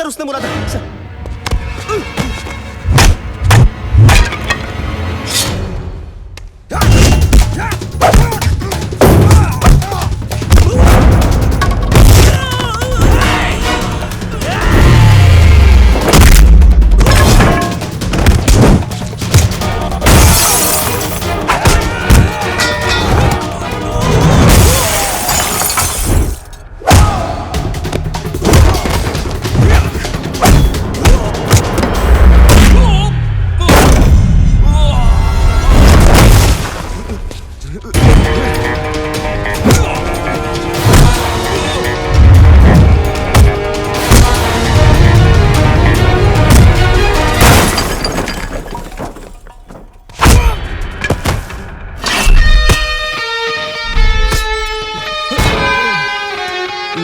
Sir उसने बोला था सर।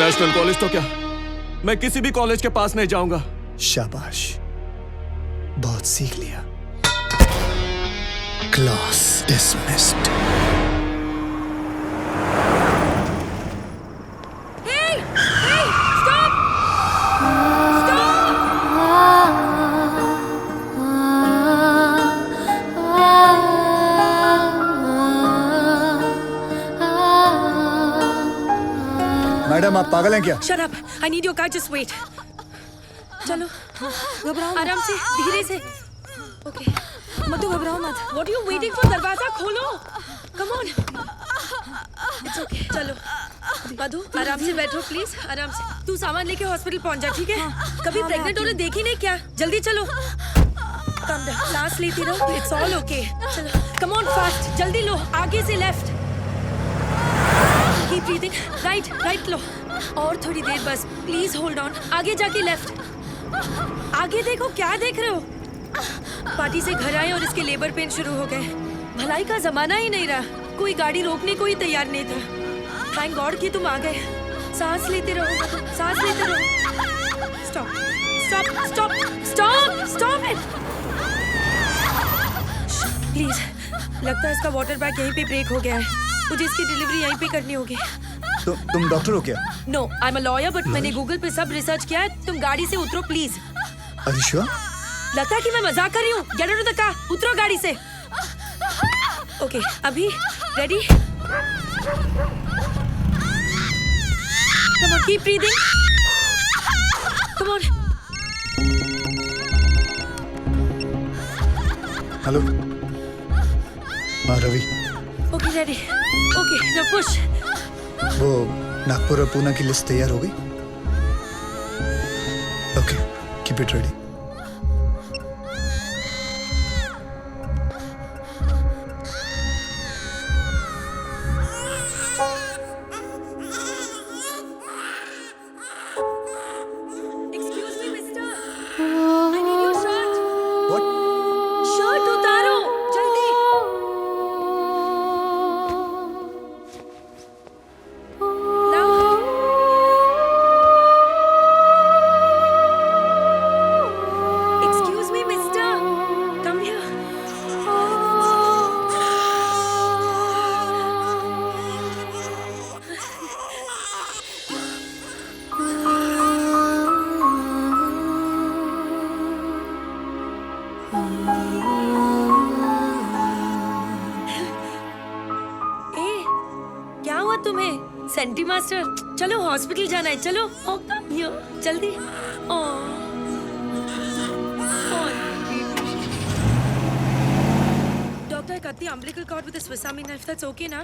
नेशनल कॉलेज तो क्या, मैं किसी भी कॉलेज के पास नहीं जाऊंगा। शाबाश, बहुत सीख लिया। Class dismissed. मैडम आप पागल हैं क्या? Shut up! I need your car. Just wait. चलो, घबराओ आराम से, धीरे से. Okay. मधु घबराओ मत. What are you waiting for? दरवाजा खोलो. Come on. It's okay. चलो. मधु आराम से बैठो प्लीज, आराम से. तू सामान लेके हॉस्पिटल पहुंच जा, ठीक है? कभी प्रेग्नेंट होने देखी नहीं क्या? जल्दी चलो. Calm down. सांस लेती रहो. It's all okay. चलो. Come on fast. जल्दी लो. आगे से लेफ्ट. Keep breathing. Right लो. और थोड़ी देर बस. Please hold on. आगे जाके लेफ्ट. आगे देखो, क्या देख रहे हो? पार्टी से घर आए और इसके लेबर पेन शुरू हो गए. भलाई का जमाना ही नहीं रहा. कोई गाड़ी रोकने को ही तैयार नहीं था. Thank God कि तुम आ गए. सांस लेते रहो. सांस लेते रहो. Stop it. Please. लगता है इसका वाटर बैग यहीं पे ब्रेक हो गया है. मुझे इसकी डिलीवरी यहीं पे करनी होगी. तुम डॉक्टर हो क्या? No, I am a lawyer but मैंने गूगल पे सब रिसर्च किया है. तुम गाड़ी से उतरो प्लीज. Are you sure? लगता है कि मैं मजाक कर रही हूँ. Get out of the car. उतरो गाड़ी से. ओके, अभी ready? Come on, keep breathing. Come on. Hello. हाँ Ravi. Okay ready. Okay now push. वो नागपुर और पूना की लिस्ट तैयार हो गई? Okay, keep it ready. Excuse me mister, I need your shirt. What? Shirt उतारो जल्दी. Excuse me, mister. Come here. ए, क्या हुआ तुम्हें? सेंटी मास्टर, चलो हॉस्पिटल जाना है. चलो. Oh, come here. जल्दी. Doctor, I cut the umbilical cord with a Swiss Army knife. That's okay, na?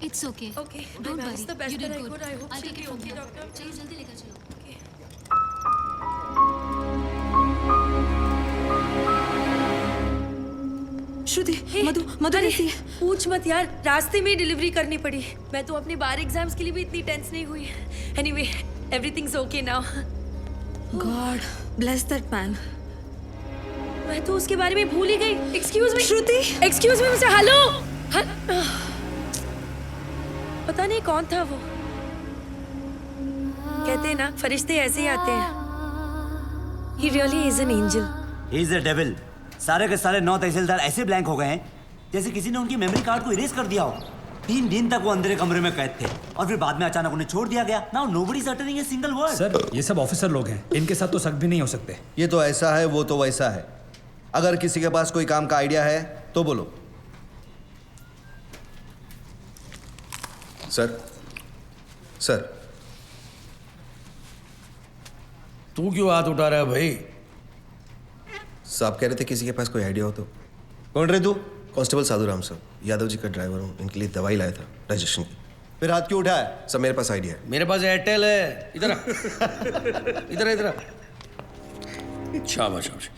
It's okay. Okay. Don't I worry. managed the best You that did I good. could. I hope I'll she'll take be it from okay, here. doctor. चलिए जल्दी लेकर चलो. Okay. श्रुति, मधु अरे, कैसी है? पूछ मत यार, रास्ते में डिलीवरी करनी पड़ी. मैं तो अपने बार एग्जाम्स के लिए भी इतनी टेंस नहीं हुई. Anyway, everything's okay now. God bless that man. मैं तो उसके बारे में भूल ही गई. एक्सक्यूज मी श्रुति, एक्सक्यूज मी मिस्टर. हेलो. पता नहीं कौन था वो. कहते हैं ना, फरिश्ते ऐसे ही आते हैं. He really is an angel. He is a devil. सारे के सारे 9 तहसीलदार ऐसे ब्लैंक हो गए हैं जैसे किसी ने उनकी मेमोरी कार्ड को इरेज कर दिया हो. 3 दिन तक वो अंदर कमरे में कैद थे और फिर बाद में अचानक उन्हें छोड़ दिया गया। Now nobody is uttering a single word. Sir ये सब ऑफिसर लोग हैं, इनके साथ तो शक भी नहीं हो सकते। ये तो ऐसा है, वो तो वैसा है। अगर किसी के पास कोई काम का आइडिया है तो बोलो। सर सर तू क्यों हाथ उठा रहा है भाई? साहब कह रहे थे किसी के पास कोई आइडिया हो तो। कौन रहे तू? कांस्टेबल साधु राम सर, यादव जी का ड्राइवर हूँ। इनके लिए दवाई लाया था डाइजेशन की। फिर हाथ क्यों उठाया? सर मेरे पास आइडिया है। मेरे पास एयरटेल है। इधर आ। इधर इधर। शाबाश शाबाश।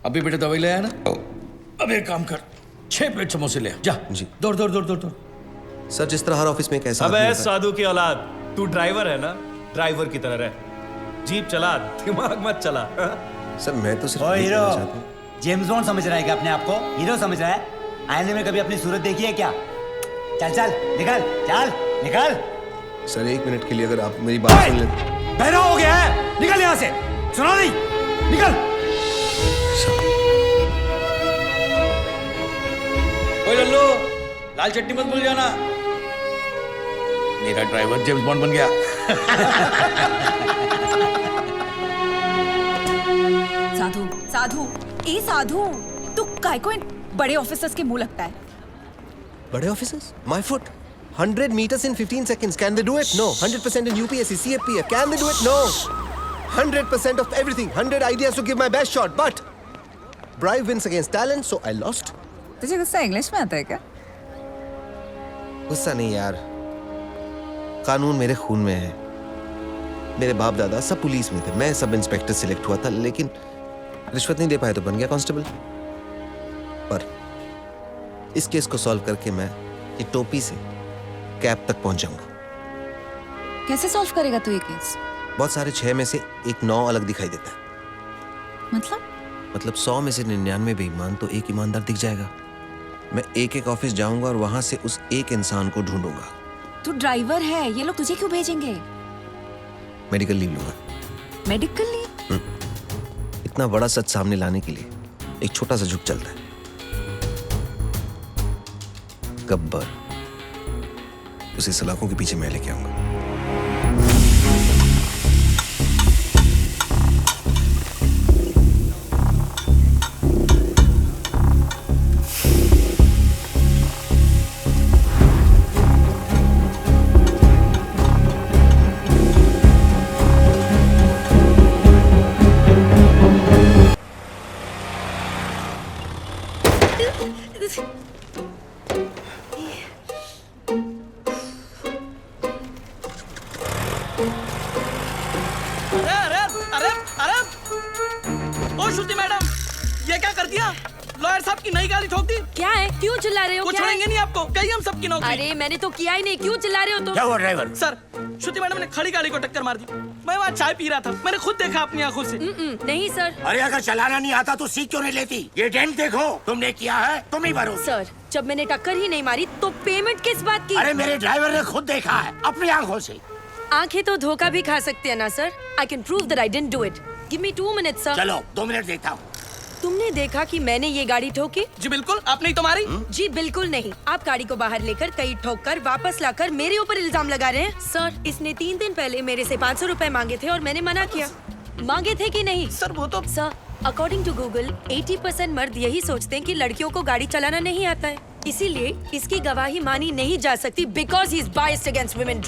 अभी बेटे दवाई ले आया ना? अब एक काम कर, 6 प्लेट समोसे ले आ। जा जी। दौड़ दौड़ दौड़ दौड़ दौड़। सर जिस तरह हर ऑफिस में कैसा अबे साधु की औलाद, तू ड्राइवर है ना, ड्राइवर की तरह रह। जीप चला, दिमाग मत चला। सर मैं तो सिर्फ ओ यही हीरो, कहना चाहता हूँ। जेम्स बॉन्ड समझ रहा है क्या अपने आप को? हीरो समझ रहा है? आईने में कभी अपनी सूरत देखी है क्या? चल चल निकल, चल निकल। सर 1 मिनट के लिए अगर आप मेरी बात सुन लेते। बहरा हो गया है, निकल यहाँ से। सुनो नहीं, निकल। ओए लल्लू, लाल चटनी मत भूल जाना। मेरा ड्राइवर जेम्स बॉन्ड बन गया। साधु साधु ए साधु, तू काय को इन बड़े ऑफिसर्स के मुंह लगता है? बड़े officers? My foot 100 meters in 15 seconds. Can they do it? No. 100% in UPSC, CFPF. Can they do it? No. 100% of everything. 100 ideas to give my best shot. But bribe wins against talent, so I lost. तुझे गुस्सा English में आता है क्या? गुस्सा नहीं यार, कानून मेरे खून में है। मेरे बाप दादा सब पुलिस में थे, मैं सब इंस्पेक्टर सिलेक्ट हुआ था, लेकिन रिश्वत नहीं दे पाए तो बन गया कांस्टेबल। पर इस केस को सॉल्व करके मैं ये टोपी से कैप तक पहुंच जाऊंगा। कैसे सॉल्व करेगा तू ये केस? बहुत सारे 6 में से एक 9 अलग दिखाई देता है। मतलब 100 में से 99 बेईमान तो एक ईमानदार दिख जाएगा। मैं एक ऑफिस जाऊंगा और वहां से उस एक इंसान को ढूंढूंगा। तू ड्राइवर है, ये लोग तुझे क्यों भेजेंगे? मेडिकल लीव लूंगा। Medical leave? इतना बड़ा सच सामने लाने के लिए एक छोटा सा झुक चलता है। गब्बर, उसे सलाखों के पीछे मैं लेके आऊंगा। अरे अरे अरे अरे, ओ श्रुति मैडम, ये क्या कर दिया? लॉयर साहब की नई गाड़ी ठोक दी। क्या है? क्यों चिल्ला रहे हो? वो क्या छोड़ेंगे है? नहीं आपको, गई हम सबकी नौकरी। अरे मैंने तो किया ही नहीं, क्यों चिल्ला रहे हो तुम? क्या हुआ ड्राइवर? सर, श्रुति मैडम ने खड़ी गाड़ी को टक्कर मार दी। मैं वहाँ चाय पी रहा था, मैंने खुद देखा अपनी आंखों से। नहीं सर। अरे अगर चलाना नहीं आता तो सीख क्यों नहीं लेती? ये डेंट देखो, तुमने किया है, तुम ही भरो। सर, जब मैंने टक्कर ही नहीं मारी तो पेमेंट किस बात की? अरे मेरे ड्राइवर ने खुद देखा है अपनी आंखों से। आंखें तो धोखा भी खा सकते हैं ना sir. I can prove that I didn't do it. Give me 2 minutes sir. चलो 2 मिनट देखता हूँ। तुमने देखा कि मैंने ये गाड़ी ठोकी? जी बिल्कुल, आपने ही तो मारी। जी बिल्कुल नहीं। आप गाड़ी को बाहर लेकर कई ठोक कर वापस लाकर मेरे ऊपर इल्जाम लगा रहे हैं। सर, इसने 3 दिन पहले मेरे से 500 रुपए मांगे थे और मैंने मना किया। मांगे थे कि नहीं? सर वो तो सर, अकॉर्डिंग टू गूगल 80% मर्द यही सोचते हैं कि लड़कियों को गाड़ी चलाना नहीं आता है। इसीलिए इसकी गवाही मानी नहीं जा सकती because he is biased against women